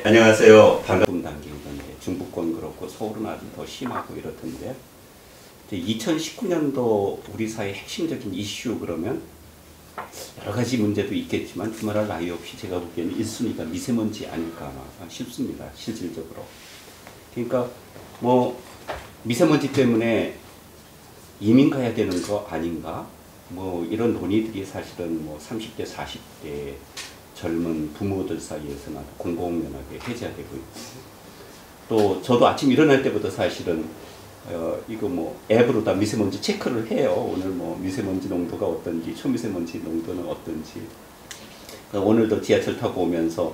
안녕하세요. 반갑은 단계인데 중부권 그렇고 서울은 아주 더 심하고 이렇던데 2019년도 우리 사회 핵심적인 이슈 그러면 여러 가지 문제도 있겠지만 두말할 나위 없이 제가 보기에는 1순위가 미세먼지 아닐까 싶습니다. 실질적으로. 그러니까 뭐 미세먼지 때문에 이민 가야 되는 거 아닌가? 뭐 이런 논의들이 사실은 뭐 30대, 40대 젊은 부모들 사이에서는 공공연하게 회자되고 있고, 또 저도 아침 일어날 때부터 사실은 이거 뭐 앱으로 다 미세먼지 체크를 해요. 오늘 뭐 미세먼지 농도가 어떤지, 초미세먼지 농도는 어떤지. 오늘도 지하철 타고 오면서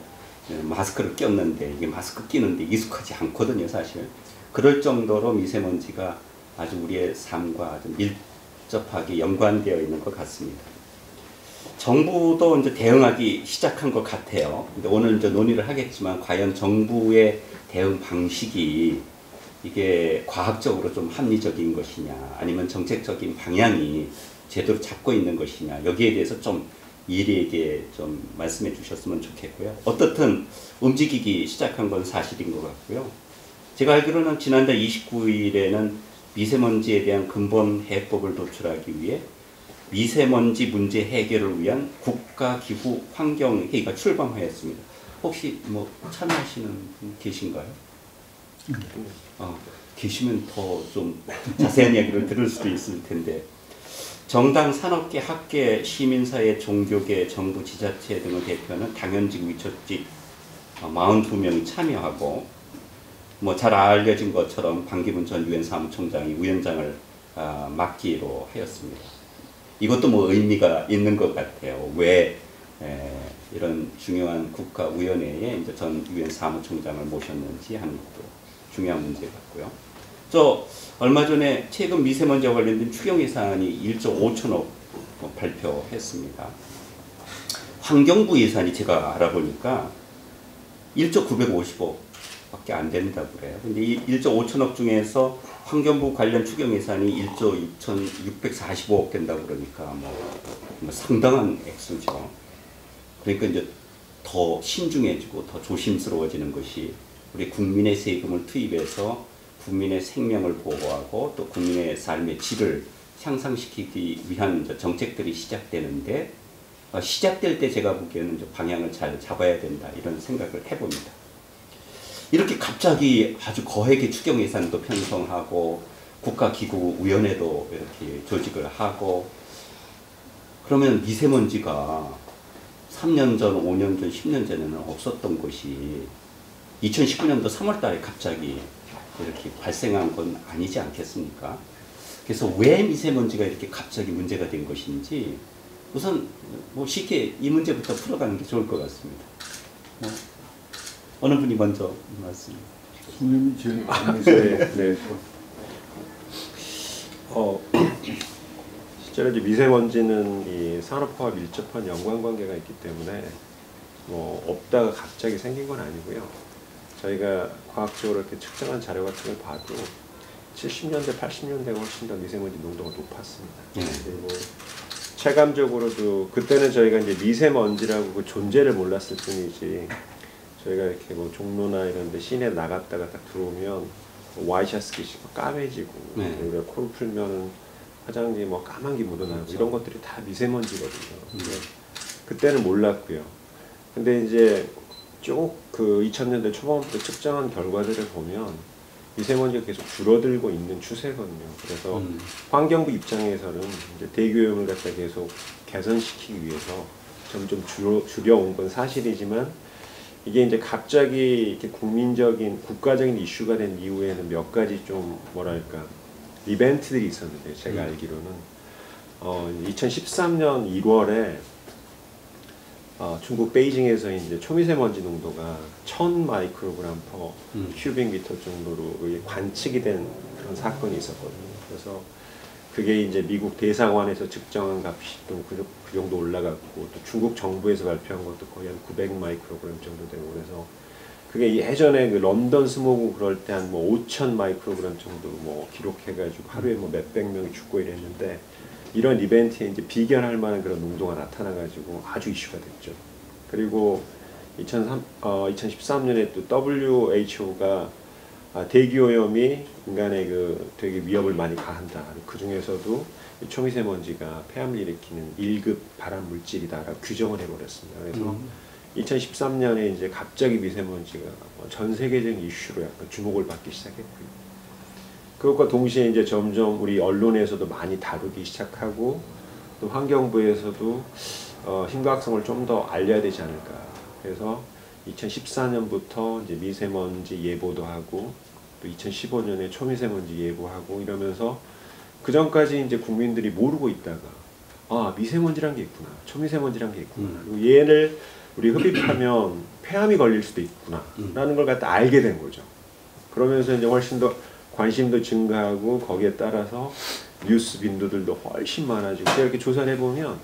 마스크를 꼈는데 이게 마스크 끼는데 익숙하지 않거든요, 사실. 그럴 정도로 미세먼지가 아주 우리의 삶과 아주 밀접하게 연관되어 있는 것 같습니다. 정부도 이제 대응하기 시작한 것 같아요. 근데 오늘 이제 논의를 하겠지만 과연 정부의 대응 방식이 이게 과학적으로 좀 합리적인 것이냐, 아니면 정책적인 방향이 제대로 잡고 있는 것이냐, 여기에 대해서 좀 일이에게 좀 말씀해 주셨으면 좋겠고요. 어떻든 움직이기 시작한 건 사실인 것 같고요. 제가 알기로는 지난달 29일에는 미세먼지에 대한 근본 해법을 도출하기 위해 미세먼지 문제 해결을 위한 국가기후 환경회의가 출범하였습니다. 혹시 뭐 참여하시는 분 계신가요? 계시면 더 좀 자세한 이야기를 들을 수도 있을 텐데, 정당, 산업계, 학계, 시민사회, 종교계, 정부, 지자체 등을 대표하는 당연직, 위촉직 42명이 참여하고, 뭐 잘 알려진 것처럼 반기문 전 유엔 사무총장이 위원장을 맡기로 하였습니다. 이것도 뭐 의미가 있는 것 같아요. 왜 이런 중요한 국가위원회에 이제 전 유엔 사무총장을 모셨는지 하는 것도 중요한 문제 같고요. 저 얼마 전에 최근 미세먼지와 관련된 추경 예산이 1조 5천억 발표했습니다. 환경부 예산이 제가 알아보니까 1조 950억 밖에 안 된다고 그래요. 근데 이 1조 5천억 중에서 환경부 관련 추경 예산이 1조 645억 된다고 그러니까 뭐 상당한 액수죠. 그러니까 이제 더 신중해지고 더 조심스러워지는 것이 우리 국민의 세금을 투입해서 국민의 생명을 보호하고 또 국민의 삶의 질을 향상시키기 위한 정책들이 시작되는데, 시작될 때 제가 보기에는 이제 방향을 잘 잡아야 된다 이런 생각을 해봅니다. 이렇게 갑자기 아주 거액의 추경 예산도 편성하고 국가기구위원회도 이렇게 조직을 하고, 그러면 미세먼지가 3년 전, 5년 전, 10년 전에는 없었던 것이 2019년도 3월 달에 갑자기 이렇게 발생한 건 아니지 않겠습니까? 그래서 왜 미세먼지가 이렇게 갑자기 문제가 된 것인지 우선 뭐 쉽게 이 문제부터 풀어가는 게 좋을 것 같습니다. 어느 분이 먼저 말씀? 선생님이 제일 네. 실제로 이제 미세먼지는 이 산업화와 밀접한 연관관계가 있기 때문에 뭐 없다가 갑자기 생긴 건 아니고요. 저희가 과학적으로 이렇게 측정한 자료 같은 걸 봐도 70년대, 80년대가 훨씬 더 미세먼지 농도가 높았습니다. 그리고 체감적으로도 그때는 저희가 이제 미세먼지라고 그 존재를 몰랐을 뿐이지, 저희가 이렇게 뭐 종로나 이런 데 시내 나갔다가 딱 들어오면 와이셔츠 끼시고 까매지고, 우리가 코를 풀면은 화장지에 뭐 까만기 묻어나고, 그렇죠. 이런 것들이 다 미세먼지거든요. 그때는 몰랐고요. 근데 이제 쭉 그 2000년대 초반부터 측정한 결과들을 보면 미세먼지가 계속 줄어들고 있는 추세거든요. 그래서 환경부 입장에서는 이제 대기오염을 갖다 계속 개선시키기 위해서 점점 줄여온 건 사실이지만, 이게 이제 갑자기 이렇게 국민적인 국가적인 이슈가 된 이후에는 몇 가지 좀 뭐랄까 이벤트들이 있었는데, 제가 알기로는 2013년 1월에 중국 베이징에서 이제 초미세먼지 농도가 1000 마이크로그램 퍼 큐빅미터 정도로 관측이 된 그런 사건이 있었거든요. 그래서 그게 이제 미국 대사관에서 측정한 값이 또 그 정도 올라갔고, 또 중국 정부에서 발표한 것도 거의 한 900 마이크로그램 정도 되고, 그래서 그게 예전에 그 런던 스모그 그럴 때 한 뭐 5000 마이크로그램 정도 뭐 기록해가지고 하루에 뭐 몇백 명이 죽고 이랬는데, 이런 이벤트에 이제 비견할 만한 그런 농도가 나타나가지고 아주 이슈가 됐죠. 그리고 2013년에 또 WHO가 대기오염이 인간의 그 되게 위협을 많이 가한다. 그 중에서도 초미세먼지가 폐암을 일으키는 1급 발암 물질이다라고 규정을 해버렸습니다. 그래서 2013년에 이제 갑자기 미세먼지가 전 세계적인 이슈로 약간 주목을 받기 시작했고요. 그것과 동시에 이제 점점 우리 언론에서도 많이 다루기 시작하고 또 환경부에서도 심각성을 좀 더 알려야 되지 않을까. 그래서 2014년부터 이제 미세먼지 예보도 하고 또 2015년에 초미세먼지 예보하고 이러면서 그 전까지 이제 국민들이 모르고 있다가 미세먼지란 게 있구나, 초미세먼지란 게 있구나, 그리고 얘를 우리 흡입하면 폐암이 걸릴 수도 있구나 라는 걸 갖다 알게 된 거죠. 그러면서 이제 훨씬 더 관심도 증가하고 거기에 따라서 뉴스 빈도들도 훨씬 많아지고 제가 이렇게 조사를 해보면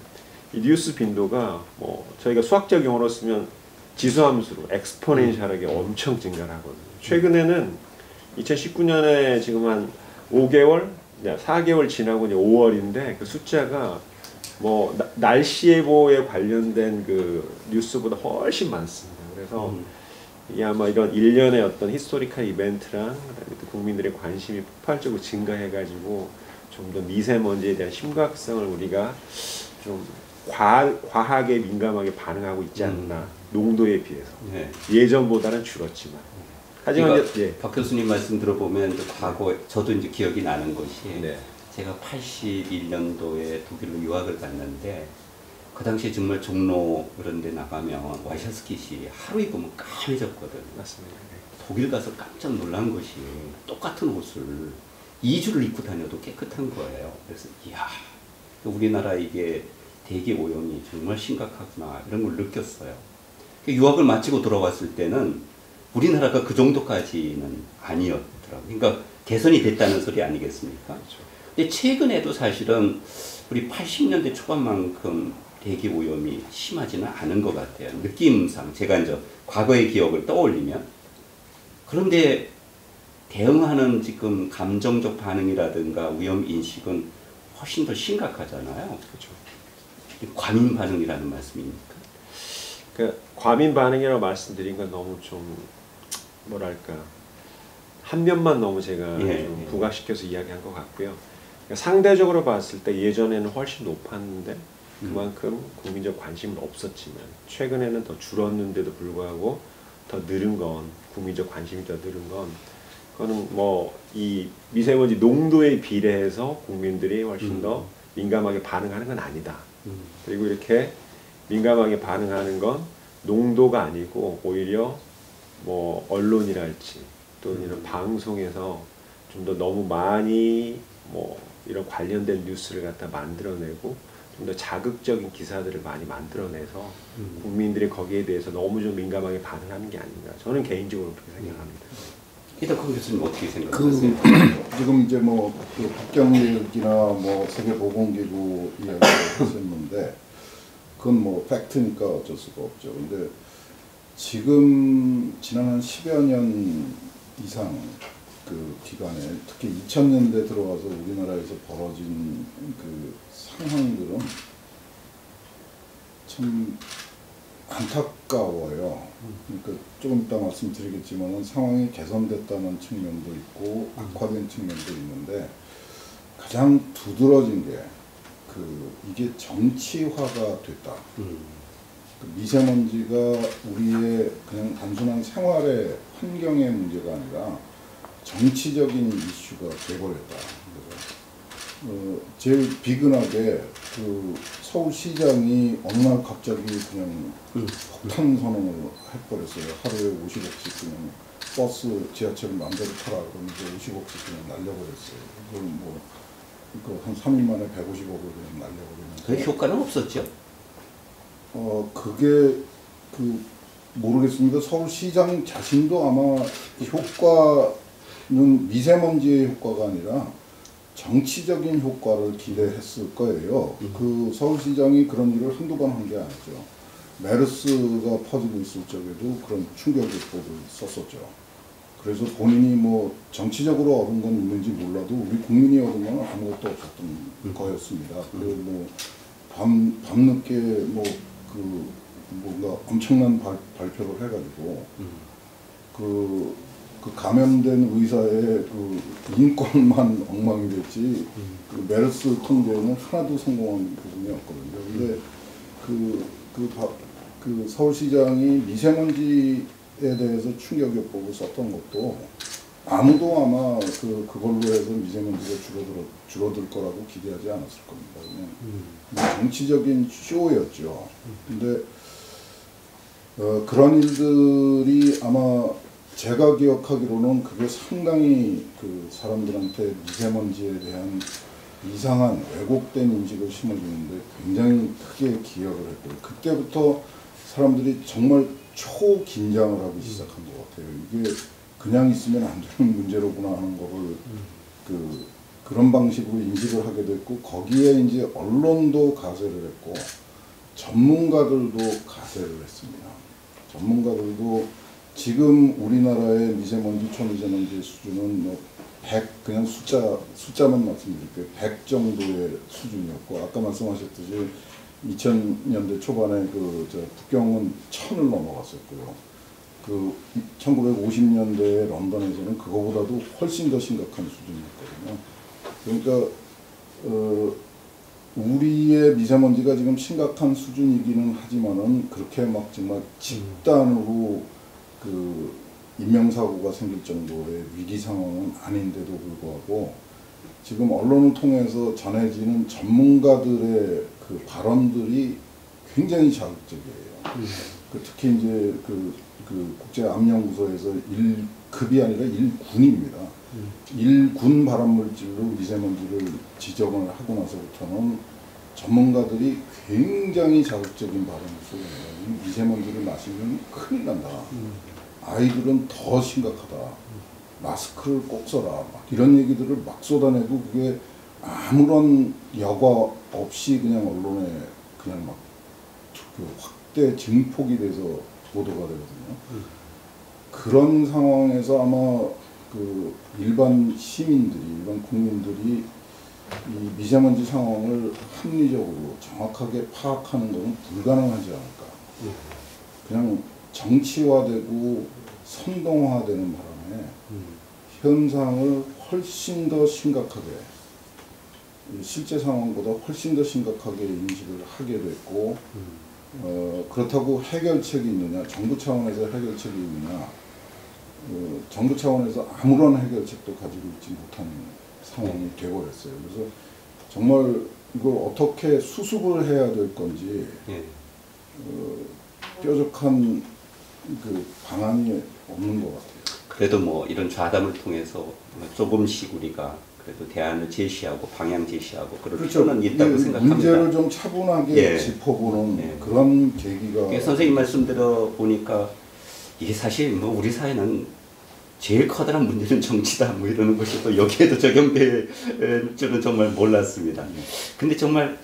이 뉴스 빈도가 뭐 저희가 수학적 용어로 쓰면 지수함수로 엑스포넨셜하게 엄청 증가를 하거든요. 최근에는 2019년에 지금 한 5개월, 4개월 지나고 이제 5월인데 그 숫자가 뭐 날씨 예보에 관련된 그 뉴스보다 훨씬 많습니다. 그래서 이 아마 이런 일련의 어떤 히스토리컬 이벤트랑 그다음에 또 국민들의 관심이 폭발적으로 증가해가지고 좀 더 미세먼지에 대한 심각성을 우리가 좀 과하게 민감하게 반응하고 있지 않나. 농도에 비해서. 네. 예전보다는 줄었지만. 하지만 이제 박 교수님 말씀 들어보면 이제 과거 저도 이제 기억이 나는 것이 네. 제가 81년도에 독일로 유학을 갔는데 그 당시에 정말 종로 그런 데 나가면 와이셔츠킷이 하루 입으면 까매졌거든요. 맞습니다. 독일 가서 깜짝 놀란 것이 똑같은 옷을 2주를 입고 다녀도 깨끗한 거예요. 그래서 이야, 우리나라 이게 대기 오염이 정말 심각하구나 이런 걸 느꼈어요. 유학을 마치고 돌아왔을 때는 우리나라가 그 정도까지는 아니었더라고요. 그러니까 개선이 됐다는 소리 아니겠습니까? 그렇죠. 근데 최근에도 사실은 우리 80년대 초반만큼 대기 오염이 심하지는 않은 것 같아요. 느낌상 제가 이제 과거의 기억을 떠올리면. 그런데 대응하는 지금 감정적 반응이라든가 위험 인식은 훨씬 더 심각하잖아요. 그렇죠. 과민 반응이라는 말씀입니까? 그 과민 반응이라고 말씀드린 건 너무 좀 뭐랄까 한 면만 너무 제가 좀 부각시켜서 이야기한 것 같고요. 그러니까 상대적으로 봤을 때 예전에는 훨씬 높았는데 그만큼 국민적 관심은 없었지만 최근에는 더 줄었는데도 불구하고 더 늘은 건 국민적 관심이 더 늘은 건 그거는 뭐 이 미세먼지 농도에 비례해서 국민들이 훨씬 더 민감하게 반응하는 건 아니다. 그리고 이렇게 민감하게 반응하는 건 농도가 아니고 오히려 뭐 언론이랄지 또 이런 방송에서 좀 더 너무 많이 뭐 이런 관련된 뉴스를 갖다 만들어내고 좀 더 자극적인 기사들을 많이 만들어내서 국민들이 거기에 대해서 너무 좀 민감하게 반응하는 게 아닌가. 저는 개인적으로 그렇게 생각합니다. 이덕훈 교수님 어떻게 생각하세요? 지금 이제 뭐 그 국경일기나 뭐 세계보건기구 이야기를 하셨는데 그건 뭐 팩트니까 어쩔 수가 없죠. 근데 지금 지난 한 10여 년 이상 그 기간에 특히 2000년대 들어와서 우리나라에서 벌어진 그 상황들은 참 안타까워요. 그러니까 조금 이따 말씀드리겠지만 상황이 개선됐다는 측면도 있고 악화된 측면도 있는데 가장 두드러진 게 이게 정치화가 됐다. 그 미세먼지가 우리의 그냥 단순한 생활의 환경의 문제가 아니라 정치적인 이슈가 돼버렸다. 그래서 제일 비근하게 그 서울시장이 어느 날 갑자기 그냥 폭탄 선언을 해버렸어요. 하루에 50억씩 그냥 버스, 지하철을 마음대로 타라 그러면서 50억씩 그냥 날려버렸어요. 그걸 뭐 한 3일 만에 150억을 그냥 날려버리면서. 그 효과는 없었죠? 그게 모르겠습니다. 서울시장 자신도 아마 효과는 미세먼지의 효과가 아니라 정치적인 효과를 기대했을 거예요. 그 서울시장이 그런 일을 한두 번 한 게 아니죠. 메르스가 퍼지고 있을 적에도 그런 충격요법을 썼었죠. 그래서 본인이 뭐 정치적으로 얻은 건 있는지 몰라도 우리 국민이 얻은 건 아무것도 없었던 거였습니다. 그리고 뭐 밤늦게 뭐 그 뭔가 엄청난 발표를 해가지고 그 감염된 의사의 그 인권만 엉망이 됐지 그 메르스 통제는 하나도 성공한 부분이 없거든요. 근데 그 서울시장이 미세먼지에 대해서 충격요법을 썼던 것도 아무도 아마 그걸로 해서 미세먼지가 줄어들 거라고 기대하지 않았을 겁니다. 그냥 정치적인 쇼였죠. 근데 그런 일들이 아마 제가 기억하기로는 그게 상당히 그 사람들한테 미세먼지에 대한 이상한 왜곡된 인식을 심어주는데 굉장히 크게 기여를 했고요. 그때부터 사람들이 정말 초긴장을 하기 시작한 것 같아요. 이게 그냥 있으면 안 되는 문제로구나 하는 거를 그런 방식으로 인식을 하게 됐고, 거기에 이제 언론도 가세를 했고 전문가들도 가세를 했습니다. 전문가들도 지금 우리나라의 미세먼지, 초미세먼지 수준은 뭐 100, 그냥 숫자만 말씀드릴게요. 100 정도의 수준이었고, 아까 말씀하셨듯이 2000년대 초반에 북경은 1000을 넘어갔었고요. 1950년대 런던에서는 그거보다도 훨씬 더 심각한 수준이었거든요. 그러니까 우리의 미세먼지가 지금 심각한 수준이기는 하지만은 그렇게 막 정말 집단으로 인명사고가 생길 정도의 위기 상황은 아닌데도 불구하고 지금 언론을 통해서 전해지는 전문가들의 그 발언들이 굉장히 자극적이에요. 특히 이제 국제암연구소에서 1급이 아니라 1군입니다. 1군 발암물질로 미세먼지를 지정을 하고 나서부터는 전문가들이 굉장히 자극적인 발언을 쏟아내요. 미세먼지를 마시면 큰일 난다. 아이들은 더 심각하다. 마스크를 꼭 써라. 막 이런 얘기들을 막 쏟아내고 그게 아무런 여과 없이 그냥 언론에 그냥 막 확대 증폭이 돼서 보도가 되거든요. 그런 상황에서 아마 일반 시민들이, 일반 국민들이 이 미세먼지 상황을 합리적으로 정확하게 파악하는 것은 불가능하지 않을까. 그냥 정치화되고 선동화되는 바람에 현상을 훨씬 더 심각하게, 실제 상황보다 훨씬 더 심각하게 인식을 하게 됐고, 그렇다고 해결책이 있느냐, 정부 차원에서 해결책이 있느냐, 정부 차원에서 아무런 해결책도 가지고 있지 못한 상황이 되어버렸어요. 그래서 정말 이걸 어떻게 수습을 해야 될 건지 뾰족한 방안이 없는 것 같아요. 그래도 뭐 이런 좌담을 통해서 조금씩 우리가 그래도 대안을 제시하고 방향 제시하고 그럴 필요는 있다고 생각합니다. 문제를 좀 차분하게 짚어보는 그런 계기가. 선생님 말씀대로 보니까 이게 사실 뭐 우리 사회는 제일 커다란 문제는 정치다 뭐 이러는 것이 또 여기에도 적용될 줄은 정말 몰랐습니다. 근데 정말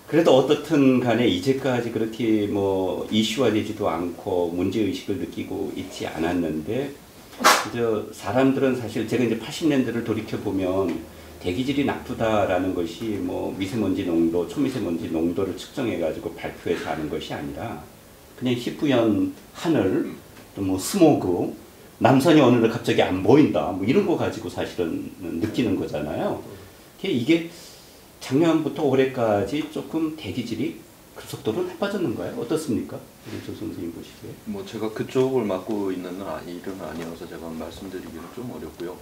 그래도 어떻든 간에 이제까지 그렇게 뭐 이슈화되지도 않고 문제의식을 느끼고 있지 않았는데, 이제 사람들은 사실 제가 이제 80년대를 돌이켜보면 대기질이 나쁘다라는 것이 뭐 미세먼지 농도, 초미세먼지 농도를 측정해가지고 발표해서 하는 것이 아니라 그냥 희뿌연 하늘, 또 뭐 스모그, 남산이 어느 날 갑자기 안 보인다 뭐 이런 거 가지고 사실은 느끼는 거잖아요. 이게 작년부터 올해까지 조금 대기질이 급속도로 나빠졌는가요? 어떻습니까? 우리 조 선생님 보시기에. 뭐 제가 그쪽을 맡고 있는 일은 아니어서 제가 말씀드리기는 좀 어렵고요.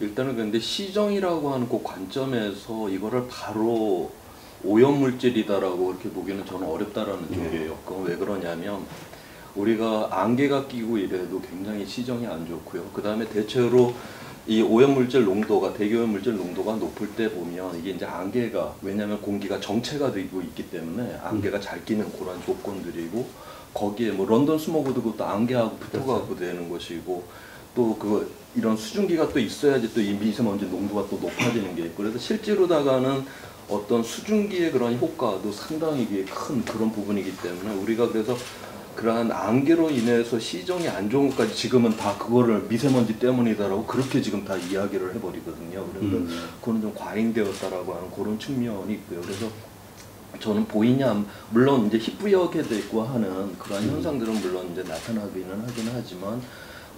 일단은 근데 시정이라고 하는 그 관점에서 이거를 바로 오염물질이다라고 이렇게 보기는 저는 어렵다라는 쪽이에요. 그건 왜 그러냐면 우리가 안개가 끼고 이래도 굉장히 시정이 안 좋고요. 그 다음에 대체로 이 오염물질 농도가, 대기오염물질 농도가 높을 때 보면 이게 이제 안개가, 왜냐하면 공기가 정체가 되고 있기 때문에 안개가 잘 끼는 그런 조건들이고, 거기에 뭐 런던 스모그도 그것도 안개하고 붙어갖고 되는 것이고, 또 이런 수증기가 또 있어야지 또 이 미세먼지 농도가 또 높아지는 게 있고, 그래서 실제로다가는 어떤 수증기의 그런 효과도 상당히 큰 그런 부분이기 때문에 우리가 그래서 그러한 안개로 인해서 시정이 안 좋은 것까지 지금은 다 그거를 미세먼지 때문이다라고 그렇게 지금 다 이야기를 해버리거든요. 그래서 그거는 좀 과잉되었다라고 하는 그런 측면이 있고요. 그래서 저는 보이냐, 물론 이제 희뿌옇게 되고 하는 그런 현상들은 물론 이제 나타나기는 하긴 하지만,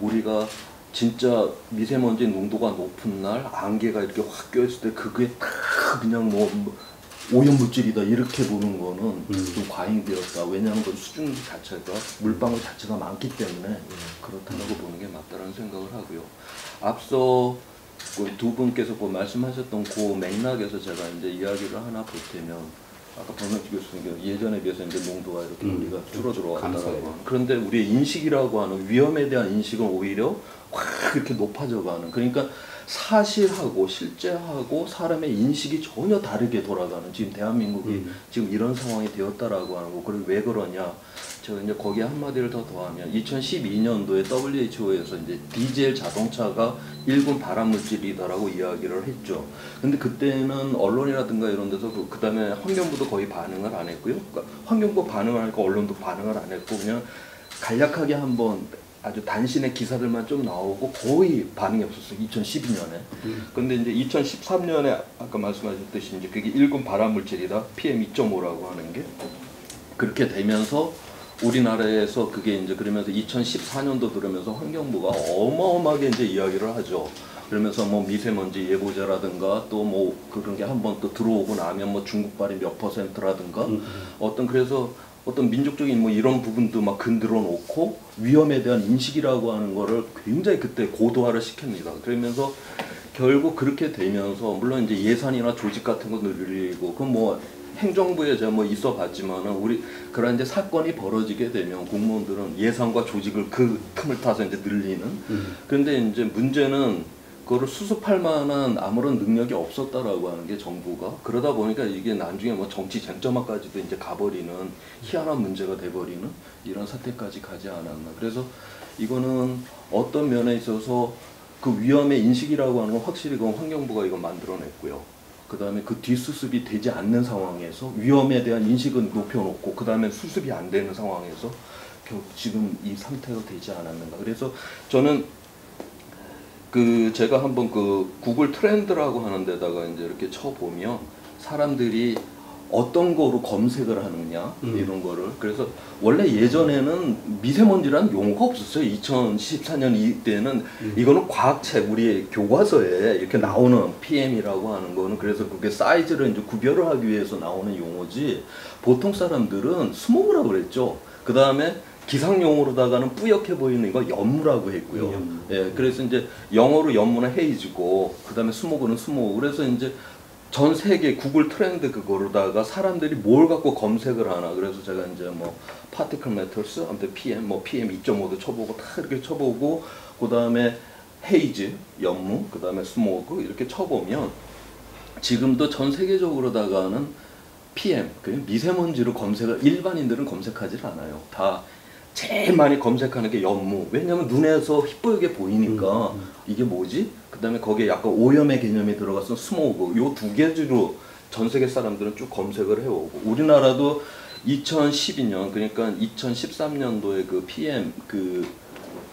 우리가 진짜 미세먼지 농도가 높은 날 안개가 이렇게 확 껴있을 때 그게 다 그냥 뭐 오염물질이다 이렇게 보는 거는 좀 과잉되었다. 왜냐하면 그 수준 자체가 물방울 자체가 많기 때문에 그렇다고 보는 게 맞다라는 생각을 하고요. 앞서 두 분께서 말씀하셨던 그 맥락에서 제가 이제 이야기를 하나 보태면, 아까 박명수 교수님 예전에 비해서 이제 농도가 이렇게 우리가 줄어들어 왔다라고 하는, 그런데 우리의 인식이라고 하는 위험에 대한 인식은 오히려 확 이렇게 높아져가는, 그러니까 사실하고 실제하고 사람의 인식이 전혀 다르게 돌아가는 지금 대한민국이 지금 이런 상황이 되었다라고 하는 거. 그리고 왜 그러냐? 제가 이제 거기에 한마디를 더 더하면 2012년도에 WHO에서 이제 디젤 자동차가 1군 발암물질이다라고 이야기를 했죠. 근데 그때는 언론이라든가 이런 데서 그 다음에 환경부도 거의 반응을 안 했고요. 그러니까 환경부 반응을 하니까 언론도 반응을 안 했고 그냥 간략하게 한번 아주 단신의 기사들만 좀 나오고 거의 반응이 없었어요. 2012년에. 근데 이제 2013년에 아까 말씀하셨듯이 이제 그게 1군 발암물질이다. PM2.5라고 하는 게 그렇게 되면서 우리나라에서 그게 이제 그러면서 2014년도 들으면서 환경부가 어마어마하게 이제 이야기를 하죠. 그러면서 뭐 미세먼지 예보제라든가 또 뭐 그런 게 한번 또 들어오고 나면 뭐 중국발이 몇 %라든가 어떤 그래서 어떤 민족적인 뭐 이런 부분도 막 건드려 놓고 위험에 대한 인식이라고 하는 거를 굉장히 그때 고도화를 시킵니다. 그러면서 결국 그렇게 되면서 물론 이제 예산이나 조직 같은 거 늘리고 그건 뭐 행정부에 제가 뭐 있어 봤지만은 우리 그런 이제 사건이 벌어지게 되면 공무원들은 예산과 조직을 그 틈을 타서 이제 늘리는. 그런데 이제 문제는 그거를 수습할 만한 아무런 능력이 없었다라고 하는 게 정부가. 그러다 보니까 이게 나중에 뭐 정치 쟁점화까지도 이제 가버리는 희한한 문제가 돼버리는 이런 사태까지 가지 않았나. 그래서 이거는 어떤 면에 있어서 그 위험의 인식이라고 하는 건 확실히 그건 환경부가 이거 만들어냈고요. 그 다음에 그 뒷수습이 되지 않는 상황에서 위험에 대한 인식은 높여놓고 그 다음에 수습이 안 되는 상황에서 결국 지금 이 상태가 되지 않았는가. 그래서 저는 그 제가 한번 그 구글 트렌드라고 하는 데다가 이제 이렇게 쳐보면 사람들이 어떤 거로 검색을 하느냐 이런 거를. 그래서 원래 예전에는 미세먼지라는 용어가 없었어요. 2014년 이때는 이거는 과학책 우리 교과서에 이렇게 나오는 PM이라고 하는 거는 그래서 그게 사이즈를 이제 구별을 하기 위해서 나오는 용어지 보통 사람들은 스모그라고 그랬죠. 그 다음에 기상용어로다가는 뿌옇게 보이는 거 연무라고 했고요. 예, 그래서 이제 영어로 연무는 헤이즈고 그 다음에 스모그는 스모그. 그래서 이제 전 세계 구글 트렌드 그거로다가 사람들이 뭘 갖고 검색을 하나. 그래서 제가 이제 뭐 particle matters, 아무튼 PM, 뭐 PM 2.5도 쳐보고 다 이렇게 쳐보고 그 다음에 헤이즈, 연무, 그 다음에 스모그 이렇게 쳐보면 지금도 전 세계적으로다가는 PM, 그 미세먼지로 검색을 일반인들은 검색하지 않아요. 다 제일 많이 검색하는 게 연무. 왜냐면 눈에서 희뿌옇게 보이니까 이게 뭐지? 그 다음에 거기에 약간 오염의 개념이 들어가서 스모그. 요 두 개로 전 세계 사람들은 쭉 검색을 해오고 우리나라도 2012년 그러니까 2013년도에 그 PM 그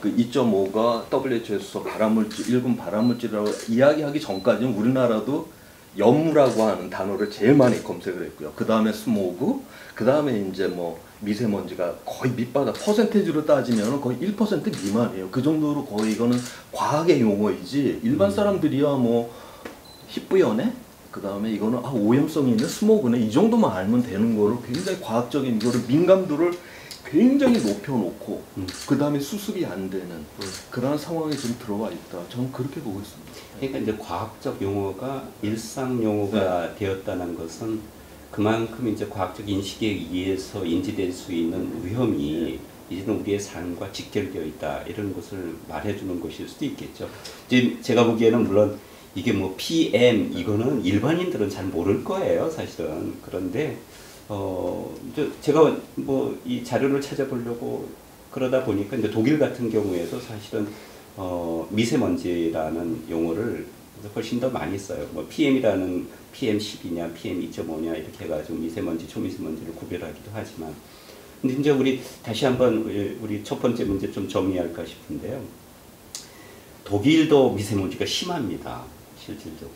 2.5가 WHO에서 발암물질 1군 발암물질이라고 이야기하기 전까지는 우리나라도 연무라고 하는 단어를 제일 많이 검색을 했고요. 그 다음에 스모그, 그 다음에 이제 뭐 미세먼지가 거의 밑바닥 퍼센테이지로 따지면 거의 1% 미만이에요. 그 정도로 거의 이거는 과학의 용어이지 일반 사람들이야 뭐 희뿌연해? 그 다음에 이거는 아 오염성이 있는 스모그네 이 정도만 알면 되는 거를 굉장히 과학적인 이거를 민감도를 굉장히 높여놓고 그 다음에 수습이 안 되는 그런 상황이 좀 들어와 있다. 저는 그렇게 보고 있습니다. 그러니까 이제 과학적 용어가 일상 용어가 되었다는 것은 그만큼 이제 과학적 인식에 의해서 인지될 수 있는 위험이 이제는 우리의 삶과 직결되어 있다 이런 것을 말해주는 것일 수도 있겠죠. 지금 제가 보기에는 물론 이게 뭐 PM 이거는 일반인들은 잘 모를 거예요 사실은. 그런데 제가 뭐 이 자료를 찾아보려고 그러다 보니까 이제 독일 같은 경우에도 사실은 미세먼지라는 용어를 훨씬 더 많이 써요. 뭐 PM이라는 PM10이냐, PM2.5냐 이렇게 해가지고 미세먼지, 초미세먼지를 구별하기도 하지만, 근데 이제 우리 다시 한번 우리 첫 번째 문제 좀 정리할까 싶은데요. 독일도 미세먼지가 심합니다, 실질적으로.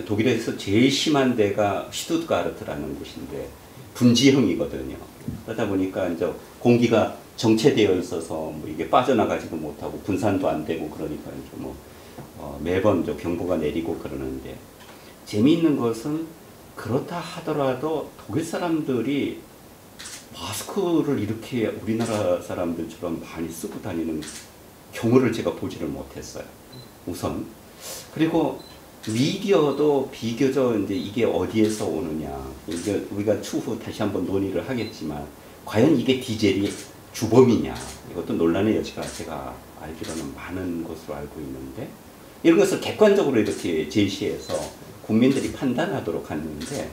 독일에서 제일 심한 데가 슈투트가르트라는 곳인데 분지형이거든요. 그러다 보니까 이제 공기가 정체되어 있어서 뭐 이게 빠져나가지도 못하고 분산도 안 되고 그러니까 이제 뭐 매번 이제 경보가 내리고 그러는데 재미있는 것은 그렇다 하더라도 독일 사람들이 마스크를 이렇게 우리나라 사람들처럼 많이 쓰고 다니는 경우를 제가 보지를 못했어요. 우선. 그리고 미디어도 비교적 이제 이게 어디에서 오느냐. 이게 우리가 추후 다시 한번 논의를 하겠지만 과연 이게 디젤이 주범이냐. 이것도 논란의 여지가 제가 알기로는 많은 것으로 알고 있는데 이런 것을 객관적으로 이렇게 제시해서 국민들이 판단하도록 하는데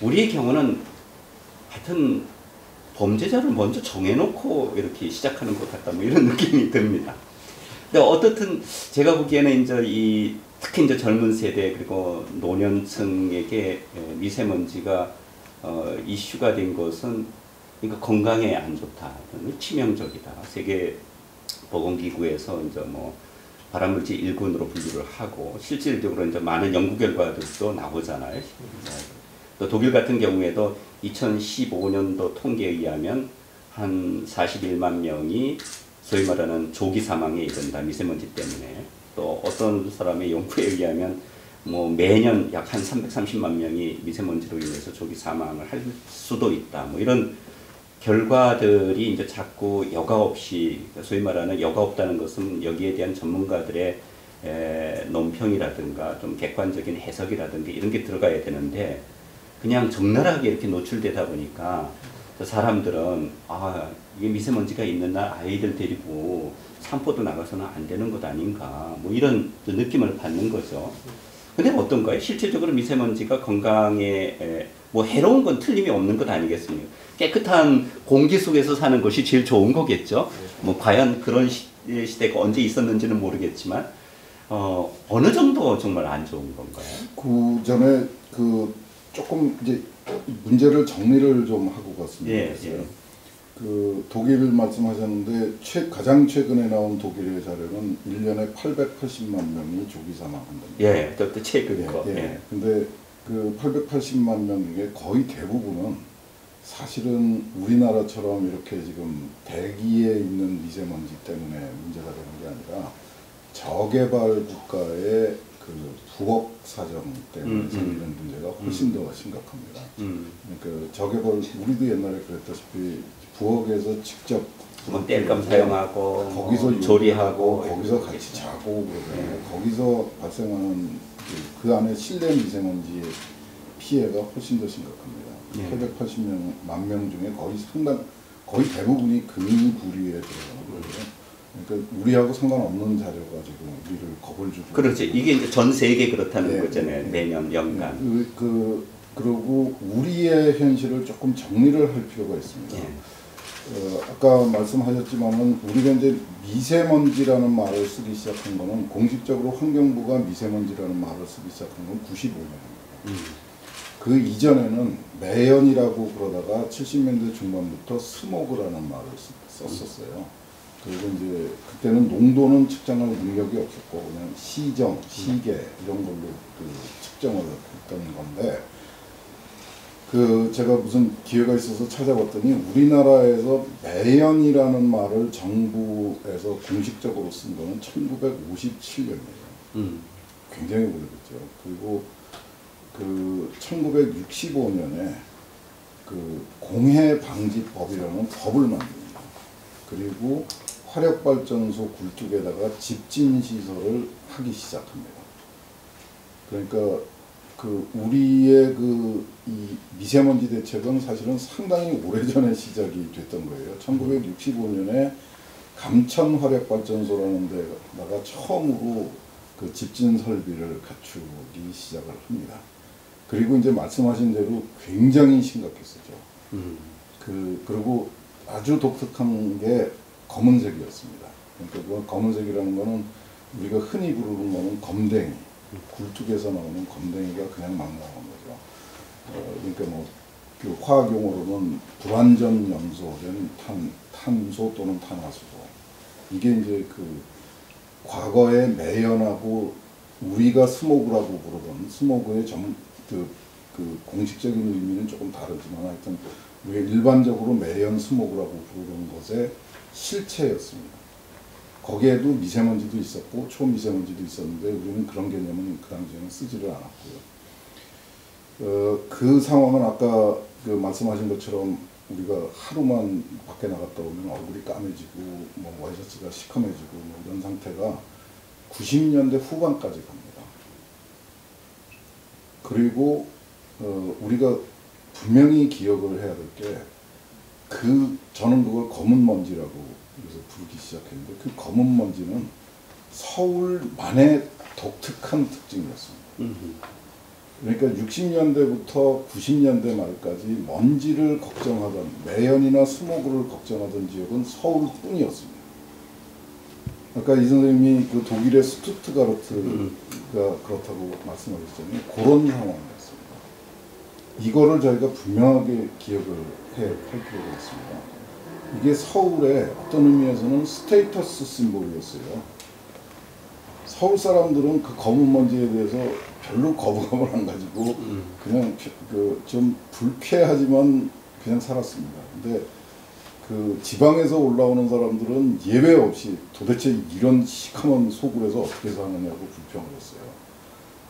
우리의 경우는 하여튼 범죄자를 먼저 정해놓고 이렇게 시작하는 것 같다 뭐 이런 느낌이 듭니다. 근데 어떻든 제가 보기에는 이제 특히 이제 젊은 세대 그리고 노년층에게 미세먼지가 이슈가 된 것은 이거 건강에 안 좋다, 치명적이다. 세계 보건기구에서 이제 뭐 발암물질 1군으로 분류를 하고 실질적으로 이제 많은 연구 결과들도 나오잖아요. 또 독일 같은 경우에도 2015년도 통계에 의하면 한 41만 명이 소위 말하는 조기 사망에 이른다. 미세먼지 때문에. 또 어떤 사람의 연구에 의하면 뭐 매년 약 한 330만 명이 미세먼지로 인해서 조기 사망을 할 수도 있다. 뭐 이런 결과들이 이제 자꾸 여과 없이, 소위 말하는 여과 없다는 것은 여기에 대한 전문가들의 논평이라든가 좀 객관적인 해석이라든가 이런 게 들어가야 되는데 그냥 적나라하게 이렇게 노출되다 보니까 사람들은 이게 미세먼지가 있는 날 아이들 데리고 산보도 나가서는 안 되는 것 아닌가 뭐 이런 느낌을 받는 거죠. 근데 어떤가요? 실질적으로 미세먼지가 건강에 뭐 해로운 건 틀림이 없는 것 아니겠습니까? 깨끗한 공기 속에서 사는 것이 제일 좋은 거겠죠. 뭐 과연 그런 시대가 언제 있었는지는 모르겠지만 어느 정도 정말 안 좋은 건가요? 그 전에 조금 이제 문제를 정리를 좀 하고 갔으면 좋겠어요. 그 독일 말씀하셨는데 가장 최근에 나온 독일의 자료는 1년에 880만 명이 조기 사망한다. 예, 또 최근 거. 예. 근데 그 880만 명 중에 거의 대부분은 사실은 우리나라처럼 이렇게 지금 대기에 있는 미세먼지 때문에 문제가 되는 게 아니라 저개발 국가의 그 부엌 사정 때문에 생기는 문제가 훨씬 더 심각합니다. 그러니까 저개발 우리도 옛날에 그랬다시피 부엌에서 직접 뭐 땔감 사용하고 거기서 조리하고 거기서 같이 자고 그러잖아요. 거기서 발생하는 그 안에 실내 미세먼지의 피해가 훨씬 더 심각합니다. 880만 명 중에 거의 대부분이 금부류에 들어가는 거예요. 그러니까 우리하고 상관없는 자료가 지금 우리를 겁을 주고. 그렇지. 이게 이제 전 세계 그렇다는 거잖아요. 매년 연간. 그리고 우리의 현실을 조금 정리를 할 필요가 있습니다. 아까 말씀하셨지만은 우리가 이제 미세먼지라는 말을 쓰기 시작한 거는 공식적으로 환경부가 미세먼지라는 말을 쓰기 시작한 건 95년입니다. 그 이전에는 매연이라고 그러다가 70년대 중반부터 스모그라는 말을 썼었어요. 그리고 이제 그때는 농도는 측정할 능력이 없었고 그냥 시정, 시계 이런 걸로 측정을 했던 건데 제가 무슨 기회가 있어서 찾아봤더니 우리나라에서 매연이라는 말을 정부에서 공식적으로 쓴 거는 1957년이에요. 굉장히 오래됐죠. 그리고 1965년에 공해방지법이라는 법을 만듭니다. 그리고 화력발전소 굴뚝에다가 집진시설을 하기 시작합니다. 그러니까 우리의 이 미세먼지 대책은 사실은 상당히 오래전에 시작이 됐던 거예요. 1965년에 감천 화력발전소라는 데다가 처음으로 그 집진 설비를 갖추기 시작을 합니다. 그리고 이제 말씀하신 대로 굉장히 심각했었죠. 그리고 아주 독특한 게 검은색이었습니다. 그러니까 검은색이라는 거는 우리가 흔히 부르는 거는 검댕이, 굴뚝에서 나오는 검댕이가 그냥 막 나오는 거죠. 그러니까 그 화학용어로는 불완전 염소된 탄소 또는 탄화수소. 이게 이제 과거에 매연하고 우리가 스모그라고 부르던 스모그의 그 공식적인 의미는 조금 다르지만 하여튼 우리가 일반적으로 매연 스모그라고 부르는 것의 실체였습니다. 거기에도 미세먼지도 있었고 초미세먼지도 있었는데 우리는 그런 개념은 그 당시에는 쓰지를 않았고요. 그 상황은 아까 그 말씀하신 것처럼 우리가 하루만 밖에 나갔다 오면 얼굴이 까매지고 뭐 와이셔츠가 시커매지고 뭐 이런 상태가 90년대 후반까지 갑니다. 그리고 우리가 분명히 기억을 해야 될 게 저는 그걸 검은 먼지라고 그래서 부르기 시작했는데 그 검은 먼지는 서울만의 독특한 특징이었습니다. 그러니까 60년대부터 90년대 말까지 먼지를 걱정하던 매연이나 스모그를 걱정하던 지역은 서울뿐이었습니다. 아까 이 선생님이 그 독일의 스투트가르트가 그렇다고 말씀하셨잖아요. 그런 상황이었습니다. 이거를 저희가 분명하게 기억을 할 필요가 있습니다. 이게 서울의 어떤 의미에서는 스테이터스 심볼이었어요. 서울 사람들은 그 검은 먼지에 대해서 별로 거부감을 안 가지고 그냥 좀 불쾌하지만 그냥 살았습니다. 근데 그 지방에서 올라오는 사람들은 예외 없이 도대체 이런 시커먼 소굴에서 어떻게 사느냐고 불평을 했어요.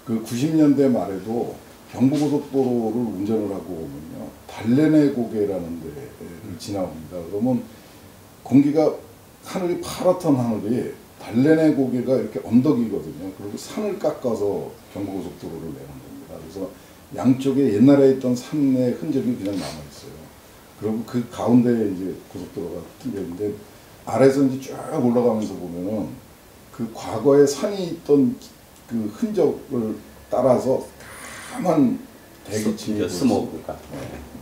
그 90년대 말에도 경부고속도로를 운전을 하고 오면요, 달래내 고개라는 데를 지나옵니다. 그러면 공기가 하늘이 파랗던 하늘이 달래내 고개가 이렇게 언덕이거든요. 그리고 산을 깎아서 경부고속도로를 내는 겁니다. 그래서 양쪽에 옛날에 있던 산의 흔적이 그냥 남아 있어요. 그리고 그 가운데에 이제 고속도로가 뚫려 있는데 아래서 이제 쭉 올라가면서 보면은 그 과거에 산이 있던 그 흔적을 따라서 까만 대기층이 스모그가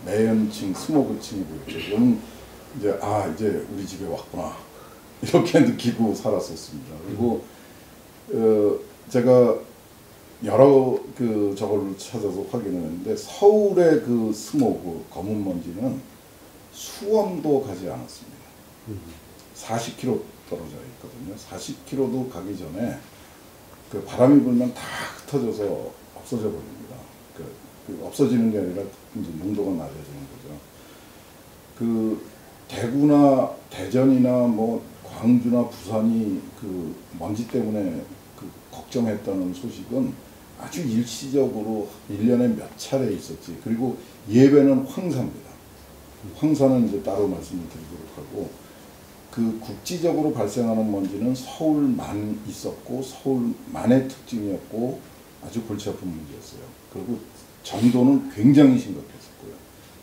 매연층, 스모그층이 보였죠. 그러면 이제 이제 우리 집에 왔구나 이렇게 느끼고 살았었습니다. 그리고 제가 여러 저걸 찾아서 확인을 했는데 서울의 그 스모그 검은 먼지는 수원도 가지 않았습니다. 40km 떨어져 있거든요. 40km도 가기 전에 그 바람이 불면 다 흩어져서 없어져 버립니다. 그 없어지는 게 아니라 이제 농도가 낮아지는 거죠. 그 대구나 대전이나 뭐 광주나 부산이 그 먼지 때문에 그 걱정했다는 소식은 아주 일시적으로 1년에 몇 차례 있었지. 그리고 예외는 황사입니다. 황사는 이제 따로 말씀을 드리도록 하고, 그 국지적으로 발생하는 먼지는 서울만 있었고 서울만의 특징이었고 아주 골치 아픈 문제였어요. 그리고 정도는 굉장히 심각했었고요.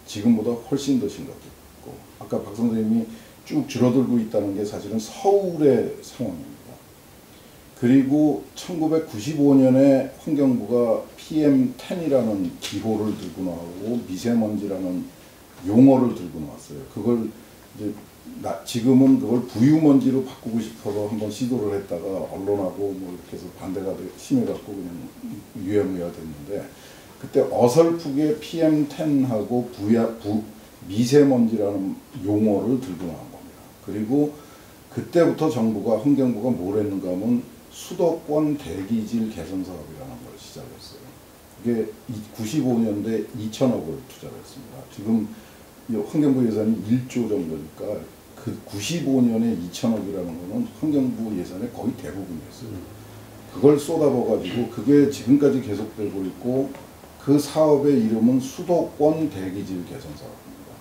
지금보다 훨씬 더 심각했고, 아까 박 선생님이 쭉 줄어들고 있다는 게 사실은 서울의 상황입니다. 그리고 1995년에 환경부가 PM10이라는 기호를 들고 나오고 미세먼지라는 용어를 들고 나왔어요. 그걸 이제 지금은 그걸 부유먼지로 바꾸고 싶어서 한번 시도를 했다가 언론하고 뭐 이렇게 해서 반대가 심해갖고 그냥 유야무야 됐는데, 그때 어설프게 PM10하고 미세먼지라는 용어를 들고 나온 겁니다. 그리고 그때부터 정부가, 환경부가 뭘 했는가 하면 수도권 대기질 개선 사업이라는 걸 시작했어요. 이게 95년도에 2천억을 투자를 했습니다. 지금 환경부 예산이 1조 정도니까 그 95년에 2천억이라는 거는 환경부 예산의 거의 대부분이었어요. 그걸 쏟아부어가지고 그게 지금까지 계속되고 있고, 그 사업의 이름은 수도권 대기질 개선 사업입니다.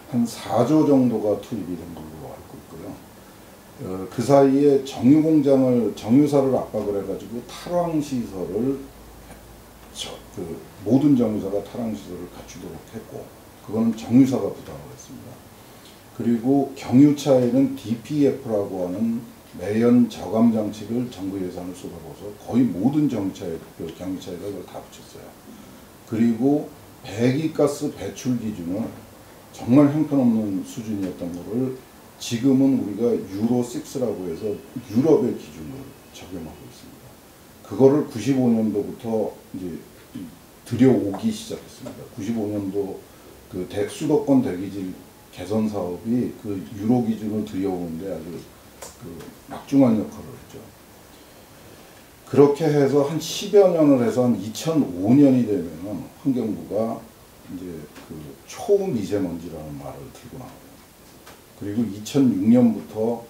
한 4조 정도가 투입이 된 걸로 알고 있고요. 그 사이에 정유사를 압박을 해가지고 탈황시설을, 모든 정유사가 탈황시설을 갖추도록 했고, 그거는 정유사가 부담을 했습니다. 그리고 경유차에는 DPF라고 하는 매연 저감 장치를 정부 예산을 쏟아부어서 거의 모든 경유차에다 그걸 다 붙였어요. 그리고 배기가스 배출 기준은 정말 형편없는 수준이었던 거를 지금은 우리가 유로6라고 해서 유럽의 기준을 적용하고 있습니다. 그거를 95년도부터 이제 들여오기 시작했습니다. 95년도 그 수도권 대기질 개선 사업이 그 유로 기준을 들여오는데 아주 그 막중한 역할을 했죠. 그렇게 해서 한 10여 년을 해서 한 2005년이 되면은 환경부가 이제 그 초미세먼지라는 말을 들고 나와요. 그리고 2006년부터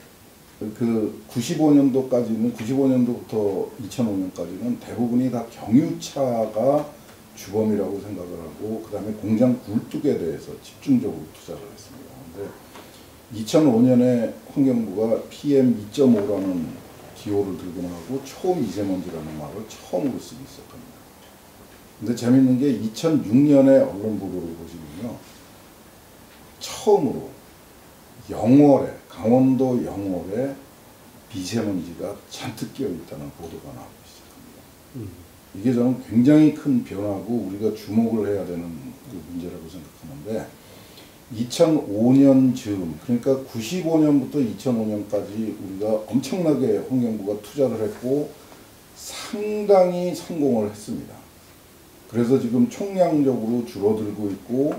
그 95년도부터 2005년까지는 대부분이 다 경유차가 주범이라고 생각을 하고 그 다음에 공장 굴뚝에 대해서 집중적으로 투자를 했습니다. 근데 2005년에 환경부가 PM2.5라는 기호를 들고 나가고 초미세먼지라는 말을 처음으로 쓰기 시작합니다. 근데 재밌는 게 2006년에 언론 보도를 보시면요. 처음으로 영월에, 강원도 영월에 미세먼지가 잔뜩 끼어있다는 보도가 나오기 시작합니다. 이게 저는 굉장히 큰 변화고 우리가 주목을 해야 되는 그 문제라고 생각하는데 2005년 즈음, 그러니까 95년부터 2005년까지 우리가 엄청나게 환경부가 투자를 했고 상당히 성공을 했습니다. 그래서 지금 총량적으로 줄어들고 있고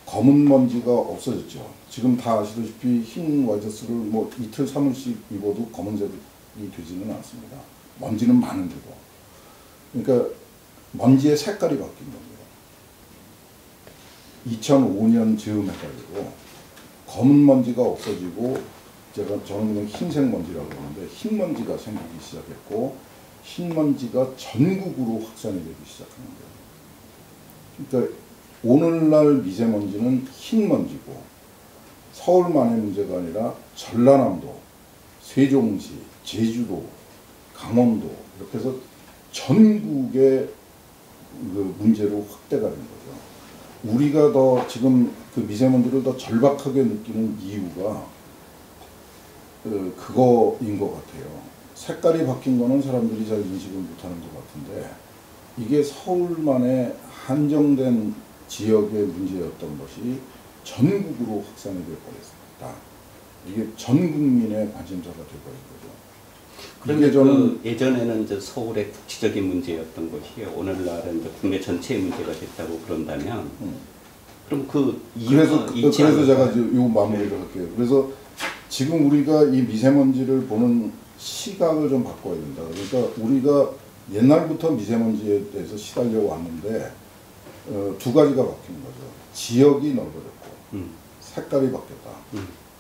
검은 먼지가 없어졌죠. 지금 다 아시다시피 흰 와이셔츠를 뭐 이틀 3일씩 입어도 검은색이 되지는 않습니다. 먼지는 많은데도. 그러니까 먼지의 색깔이 바뀐 겁니다. 2005년 즈음 해가지고 검은 먼지가 없어지고 저는 그냥 흰색 먼지라고 하는데 흰 먼지가 생기기 시작했고 흰 먼지가 전국으로 확산이 되기 시작하는 거예요. 그러니까 오늘날 미세먼지는 흰 먼지고 서울만의 문제가 아니라 전라남도, 세종시, 제주도, 강원도 이렇게 해서 전국의 그 문제로 확대가 된 거죠. 우리가 더 지금 그 미세먼지를 더 절박하게 느끼는 이유가 그거인 것 같아요. 색깔이 바뀐 거는 사람들이 잘 인식을 못하는 것 같은데 이게 서울만의 한정된 지역의 문제였던 것이 전국으로 확산이 되어버렸다. 이게 전 국민의 관심사가 되어버린 거죠. 그런데 그 예전에는 이제 서울의 국지적인 문제였던 것이 오늘날은 이제 국내 전체의 문제가 됐다고 그런다면 그럼 그 그래서 제가 요 마무리를 할게요. 그래서 지금 우리가 이 미세먼지를 보는 시각을 좀 바꿔야 된다. 그러니까 우리가 옛날부터 미세먼지에 대해서 시달려 왔는데 두 가지가 바뀌는 거죠. 지역이 넓어졌고 색깔이 바뀌었다.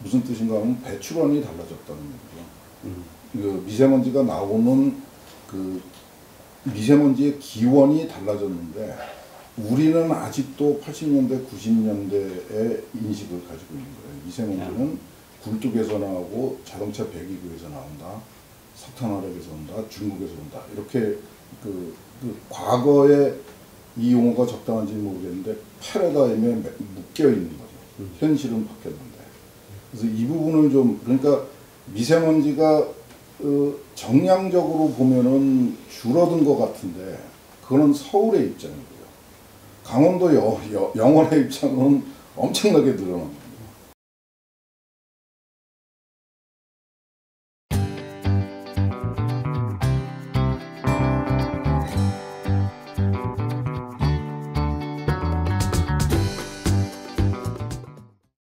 무슨 뜻인가 하면 배출원이 달라졌다는 얘기죠. 그 미세먼지가 나오는 그 미세먼지의 기원이 달라졌는데 우리는 아직도 80년대, 90년대의 인식을 가지고 있는 거예요. 미세먼지는 굴뚝에서 나오고 자동차 배기구에서 나온다, 석탄화력에서 온다, 중국에서 온다. 이렇게 그 과거에 이 용어가 적당한지는 모르겠는데 패러다임에 묶여 있는 거죠. 현실은 바뀌었는데. 그래서 이 부분을 좀 그러니까 미세먼지가 정량적으로 보면은 줄어든 것 같은데 그거는 서울의 입장이고요. 강원도 영월의 입장은 엄청나게 늘어납니다.